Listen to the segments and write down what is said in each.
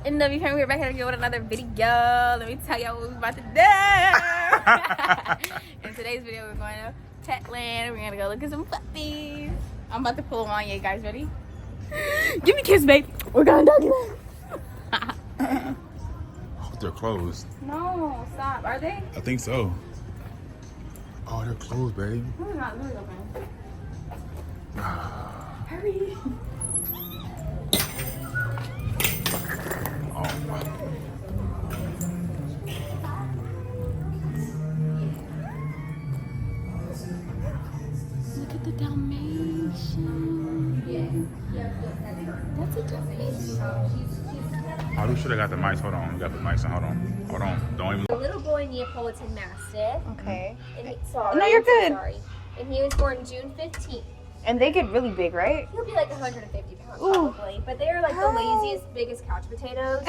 And we're back here again with another video. Let me tell y'all what we're about to do. In today's video, we're going to Petland. We're going to go look at some puppies. I'm about to pull them on. You guys ready? Give me a kiss, babe. We're going to doggy land. They're closed. No, stop. Are they? I think so. Oh, they're closed, babe. No, they're not. They're open. Hurry. Oh, Look at the Dalmatian. That's a Dalmatian. oh, we should have got the mics. Hold on. We got the mics. Hold on. Hold on. Don't even. A little boy Neapolitan Mastiff. Okay. And No, you're good. Sorry. And he was born June 15th. And they get really big, right? He'll be like 150 pounds Ooh. probably. But they're like the laziest, biggest couch potatoes.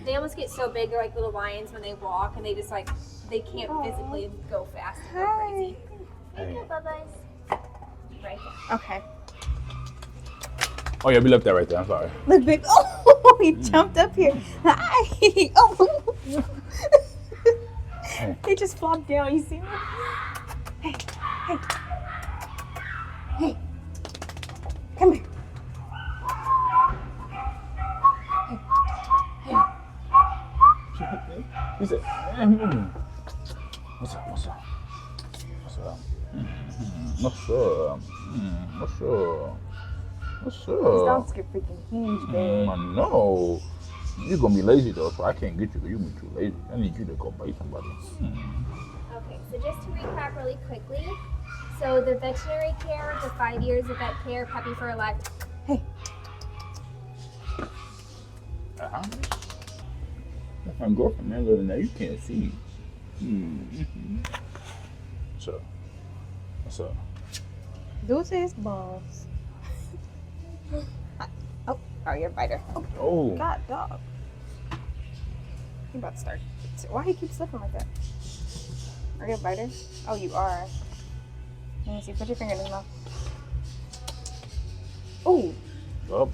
They almost get so big, they're like little lions when they walk, and they just like, they can't physically go fast and go crazy. Hey. Hey, bye-byes. Right there. Okay. Oh, yeah, we left that right there. I'm sorry. Look, big. Oh, he jumped up here. Hi. Oh. He just flopped down. You see me? Hey, hey. Hey. Come here. He said, what's up? What's up? What's up? What's up? What's up? What's up? These dogs get freaking huge, babe. I know. You're going to be lazy, though, so I can't get you because you're going to be too lazy. I need you to go bite somebody. Okay, so just to recap really quickly. So the veterinary care, the 5 years of vet care, puppy for life. Hey. Uh-huh. That's my girlfriend, man. Little now, you can't see. What's up? What's up? Those is balls. Oh, you're a biter. Oh, Oh. God, dog. You about to start. Why do you keep slipping like that? Are you a biter? Oh, you are. Let me see. Put your finger in his mouth. Oh. Up.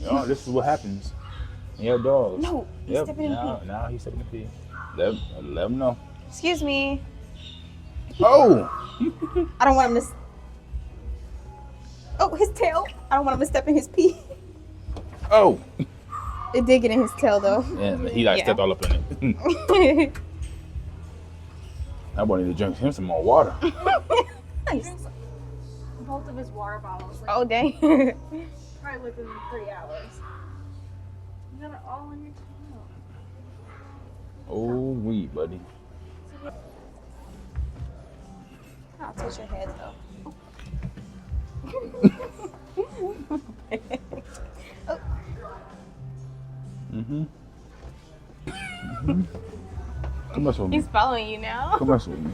No, this is what happens. Yeah, dog. No, he's stepping in the pee. Now he's stepping in the pee. Let him know. Excuse me. Oh! I don't want him to. Oh, his tail. I don't want him to step in his pee. Oh! It did get in his tail, though. Yeah, he like stepped all up in it. I want to drink him some more water. Nice. Both of his water bottles. Like, Oh, dang. probably within 3 hours. You got it all in your tail. Oh, wee, buddy. I'll touch your head, though. Oh. Come mess with me. He's following you now. Come mess with me.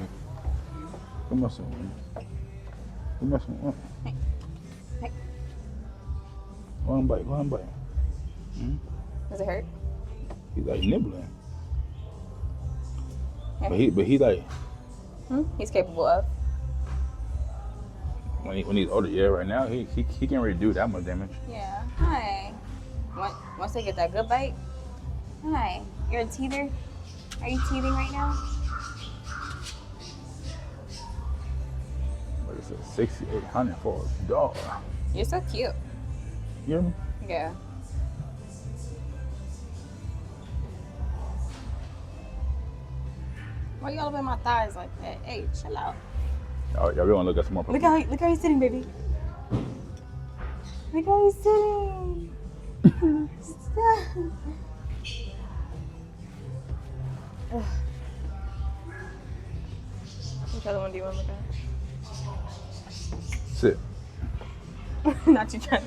Come mess with me. Come mess with me. Hey. Go ahead and bite. Go ahead and bite. Does it hurt? He's like nibbling. Yeah. But he's like He's capable of. when he's older, yeah, right now he can't really do that much damage. Yeah. Hi. Once they get that good bite. Hi. You're a teether? Are you teething right now? But it's a 6,800 for a dog. You're so cute. You hear me? Yeah. Why you all up in my thighs like that? Hey, chill out. Oh, yeah, we want to look at some more puppies. Look how he's sitting, baby. Look how he's sitting. Stop. Ugh. Which other one do you want to look Sit. at? Not you trying.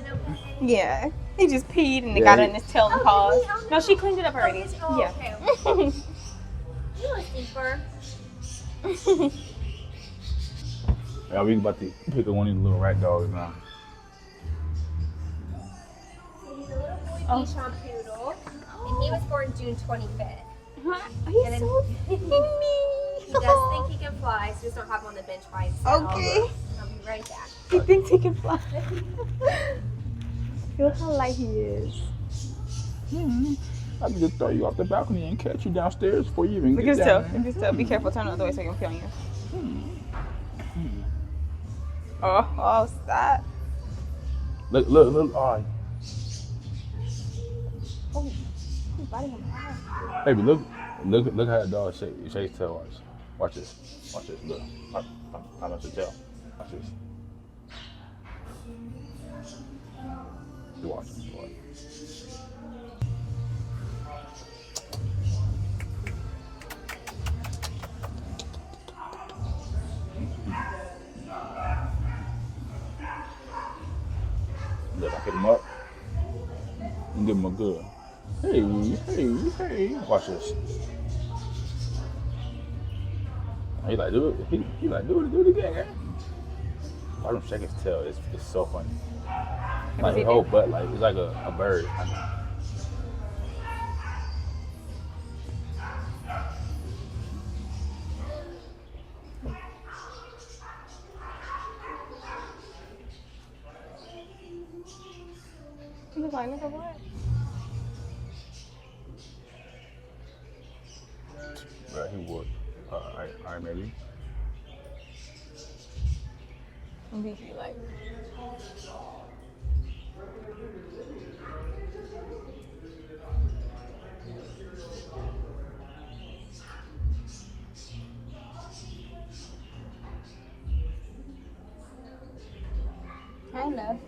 Yeah. He just peed and it Yeah, got he- it in his tail and paws. No, she cleaned it up already. Oh, Yeah. okay. You listening for? Yeah, we about to pick up one of these little rat dogs now. So he's a little boy Bichon Poodle, and he was born June 25th. He's And then- so He does think he can fly, so just don't have him on the bench by himself. Okay. I'll be right back. He thinks he can fly. Look how light he is. I can just throw you off the balcony and catch you downstairs before you even Look get at down his there. toe. Look at his toe. Be careful. Turn the other way so he can feel you. Oh, stop. Look. Oh, Oh, he's biting him hard. baby, look how the dog shakes his tail. Watch this. Look. How much the tail? Watch this. You watch. Look, I pick him up and give him a good. Hey. Watch this. He like, do it. He like, do it again, man. Watch him shake his tail. It's so funny. Like his whole butt, like it's like a bird. I mean. He was like, look at what? Right, he would. I maybe. Maybe he like. Kind of.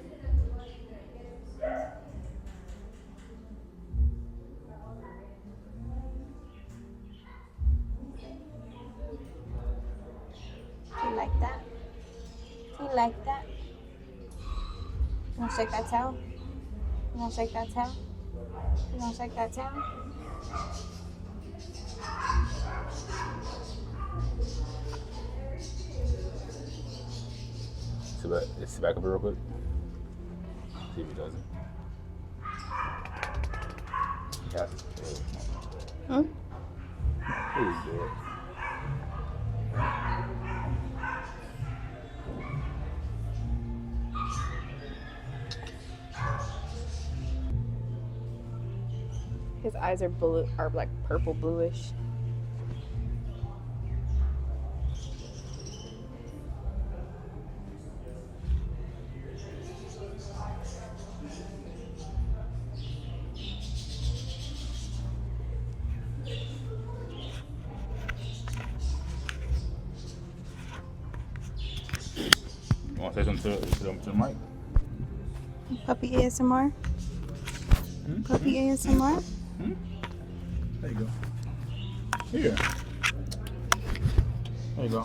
You like that? You like that? You wanna shake that tail? You wanna shake that tail? You wanna shake that tail? Sit back up real quick. See if he does it. He has it. Hmm? He's good. His eyes are blue, are like purple bluish. You want to say something to the mic? Puppy ASMR. Puppy ASMR. There you go. Here. There you go.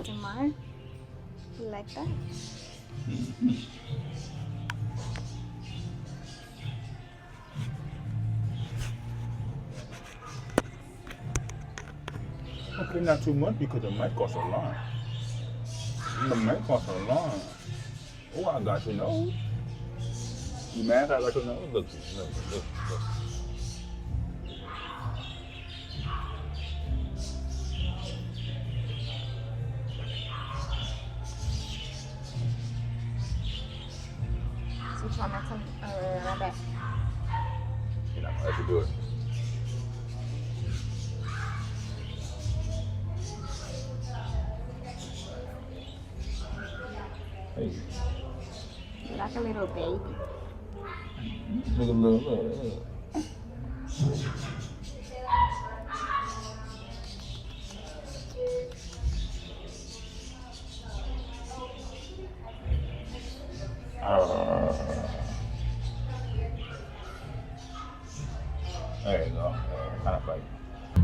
ASMR. You like that? Okay, not too much because the mic costs a lot. The mic costs a lot. Oh, I got your nose. You mad I got your nose? Look. So you want some? My bad. You're not gonna let you do it. Hey. You're like a little baby. Look. There you go. Kind of like.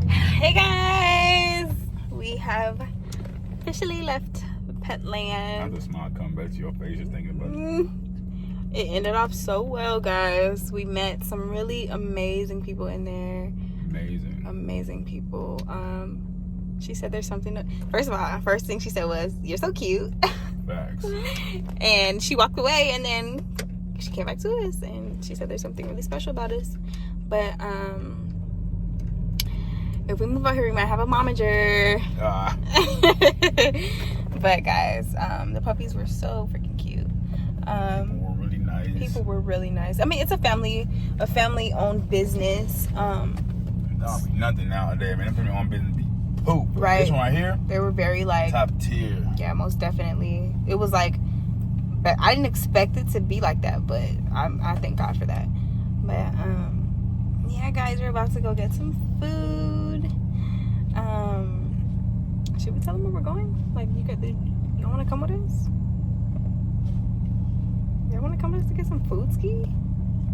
Hey guys, we have officially left Petland. The smile come back to your face just thinking about it. It ended off so well, guys. We met some really amazing people in there. Amazing people. She said there's something to, first of all, first thing she said was, "You're so cute." Facts. And she walked away, and then she came back to us and she said there's something really special about us. But if we move out here, we might have a momager. But guys, the puppies were so freaking cute. people were really nice. I mean, it's a family-owned business. That'll be nothing nowadays, man. Family owned business be poop. Right. This one right here, They were very like top tier. Yeah, most definitely. It was like, but I didn't expect it to be like that, but I thank God for that. But yeah, guys, we're about to go get some food. Should we tell them where we're going? Like, you want to come with us? You want to come with us to get some food ski?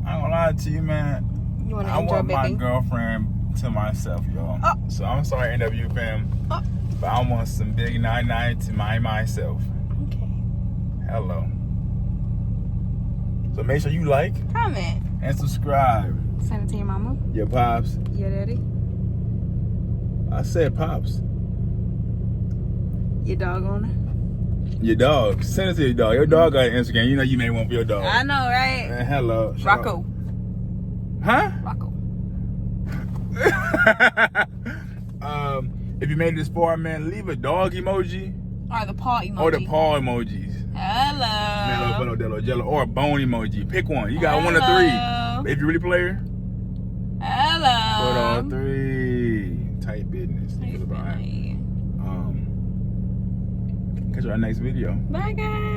I ain't gonna lie to you, man. You want to I enjoy, want my baby? girlfriend to myself, y'all. Oh. So I'm sorry, NW fam, but I want some big night to myself. Okay. Hello. So make sure you like Comment. and subscribe. Send it to your mama. Your pops. Your daddy. I said pops. Your dog owner. Your dog. Send it to your dog. Your dog got an Instagram. You know you made one for your dog. I know, right? Man, hello. Shut Rocco. up. Huh? Rocco. If you made it this far, man, leave a dog emoji Or the paw emoji. or the paw emojis. Hello. Jello, or a bone emoji. Pick one. You got one or three. If you really player, Hello. put on 3. Tight business. Think about it. Catch you on our next video. Bye, guys.